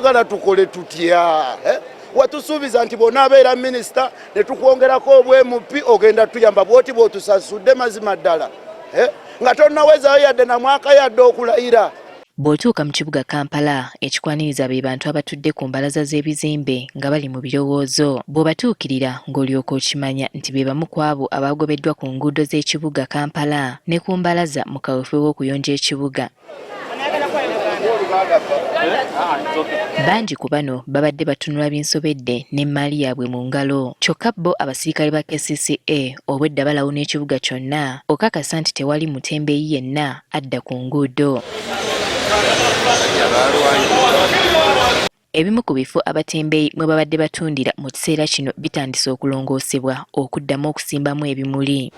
Gala tukole tutya watusuubiza nti bonna abeera minisita ne tukwongerako obwemupi ogenda tuyamba bwoti bw'otusasudde mazima ddala nga tonnawezaayo yadde na mwaka yadde okulayira. Bw'otuuka mu kibuga Kampala ekikwaniriza be bantu abatudde ku mbalaza z'ebizimbe nga bali mu birowoozo bw'obatuukirira ng'olyoka okimanya nti be bamu ku abo abaagobeddwa ku nguudo z'ekibuga Kampala ne ku mbalaza mu kaweefube w'okuyonja ekibuga. Bangi ku bano babadde batunula binsobedde n'emmaali yaabwe mu ngalo. Kyokka bo abasirikale ba KCCA obwedda balawuna ekibuga kyonna okakasa nti tewali mutembeeyi yenna adda ku nguudo. Ebimu ku bifo abatembeeyi mwe babadde batundira mu kiseera kino bitandise okulongoosebwa okuddamu okusimbamu ebimuli.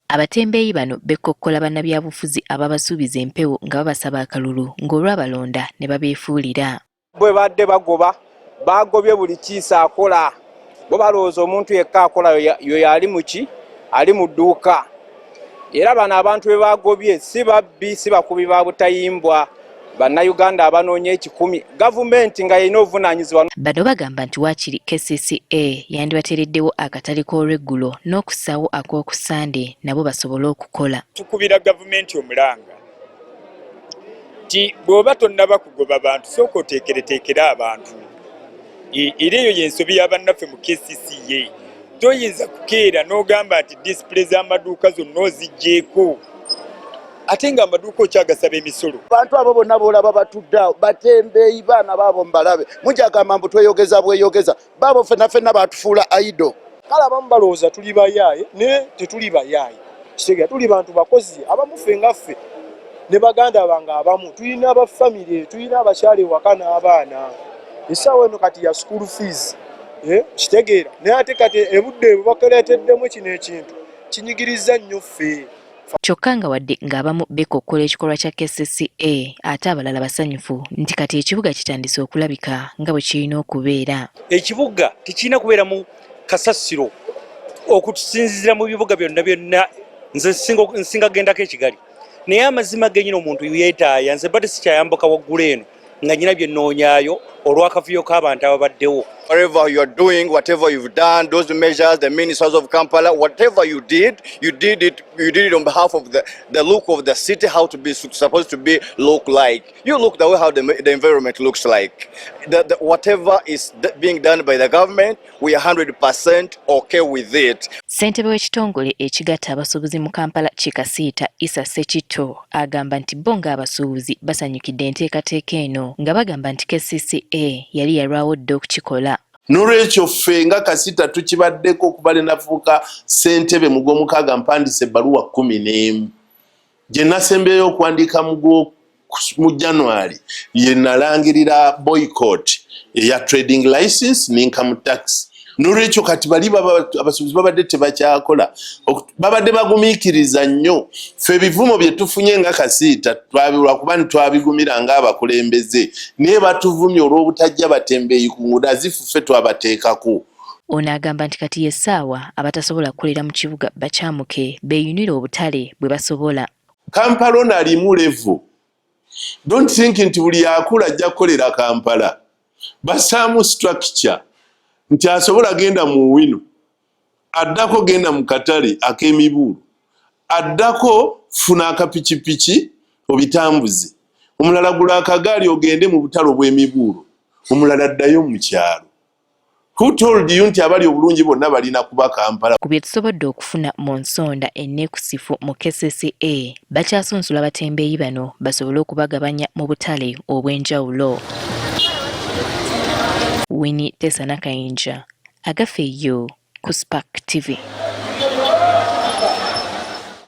Abatembeeyi bano bekkokkola bannabyabufuzi ababasuubiza empewo nga babasaba akalulu ng'olwabalonda ne babeefuulira. Bwe badde bagobye buli kiisa akola bo balowooza omuntu yekka akola yo yali muki ali mu dduuka. Era bano abantu be bagobye si babbi si bakubi ba butayimbwa bannayuganda abanoonya 10 gavumenti nga yina obuvunaanyizibwa. Bano bagamba nti waakiri KCCA yandibateereddewo akatale k'olweggulo n'okussaawo ak'oku Sande nabo basobole okukola. Tukubira gavumenti omulanga ti bw'oba tonnaba kugoba bantu sooka oteekereteekere abantu. Era eyo y'ensobi y'abannaffe mu KCCA. Toyinza kukeera n'ogamba nti disipule z'amaduuka zonna oziggyeko ate nga amaduuka okyagasaba emisolo. Abantu abo bonna boolaba batudde awo batembeeyi baana baabo mbalabe mujagamba mbu tweyogeza bweyogeza baabo ffenna batufuula aido. Kale abamu balowooza tuli bayaaye ne tetuli bayaaye. Kitegera tuli bantu bakozi abamu ffe nga ffe ne baganda bange abamu tulina abafamire tulina abakyala ewaka n'abaana. Essaawa eno kati ya school fees. Kitegeera naye ate kati ebudde bwe bakereeteddemu kino ekintu kinyigiriza nnyo ffe. Kyokka nga wadde ng'abamu beekokkola ekikolwa kya KCCA ate abalala basanyufu nti kati ekibuga kitandise okulabika nga bwe kirina okubeera. Ekibuga tekirina kubeera mu kasasiro okutusinzira mu bibuga byonna nze nsinga gendako e Kigali naye amazima genyina omuntu yeetaaya nze badde sikyayambuka waggulu eno nga nyina bye nnoonyaayo olw'akavuyo k'abantu ababaddewo. Whatever you are doing, whatever you've done, those measures, the ministers of Kampala, whatever you did it on behalf of the look of the city, how to be supposed to be look like. You look the way how the environment looks like. Whatever is being done by the government, we are 100% okay with it. Ssentebe w'ekitongole ekigatta abasuubuzi mu Kampala Kikasiita Issa Ssekitto agamba nti bo ng'abasuubuzi basanyukidde enteekateeka eno nga bagamba nti KCCA yali yalwawo dda okukikola. N'olwekyo ffe nga Kasiita tukibaddeko okuba ne nafuuka ssentebe mu Gwomukaaga mpandise ebbaluwa 11 gye nasembeyo okuwandiika mu January ye nalangirira boycott eya trading license n'income tax. N'olwekyo kati bali abasuubuzi babadde tebakyakola babadde bagumiikiriza nnyo ffe ebivumo bye tufunye nga Kasiita lwakuba ntwabigumira ng'abakulembeze naye batuvumye olw'obutajja batembeeyi ku nguudo azifu ffe twabateekako. Ono agamba nti kati y'essaawa abatasobola kukolera mu kibuga bakyamuke beeyunire obutale bwe basobola. Kampala ono alimu level. Don't think nti buli akula ajja kukolera Kampala. Basaamu structure nti asobola genda mu wino addako genda mu katale ak'emibuulu addako funa akapikipiki obitambuze omulala gula akagaali ogende mu butalo bw'emibuulu omulala addayo mu kyalo. Who told you nti abali obulungi bonna balina kuba Kampala? Ku bye tusobodde okufuna mu nsonda enneekusifu mu KCCA bakyasunsula abatembeeyi bano basobole okubagabanya mu butale obw'enjawulo. Winnie Tessa Nakayinja, Agafeyo ku Spark TV.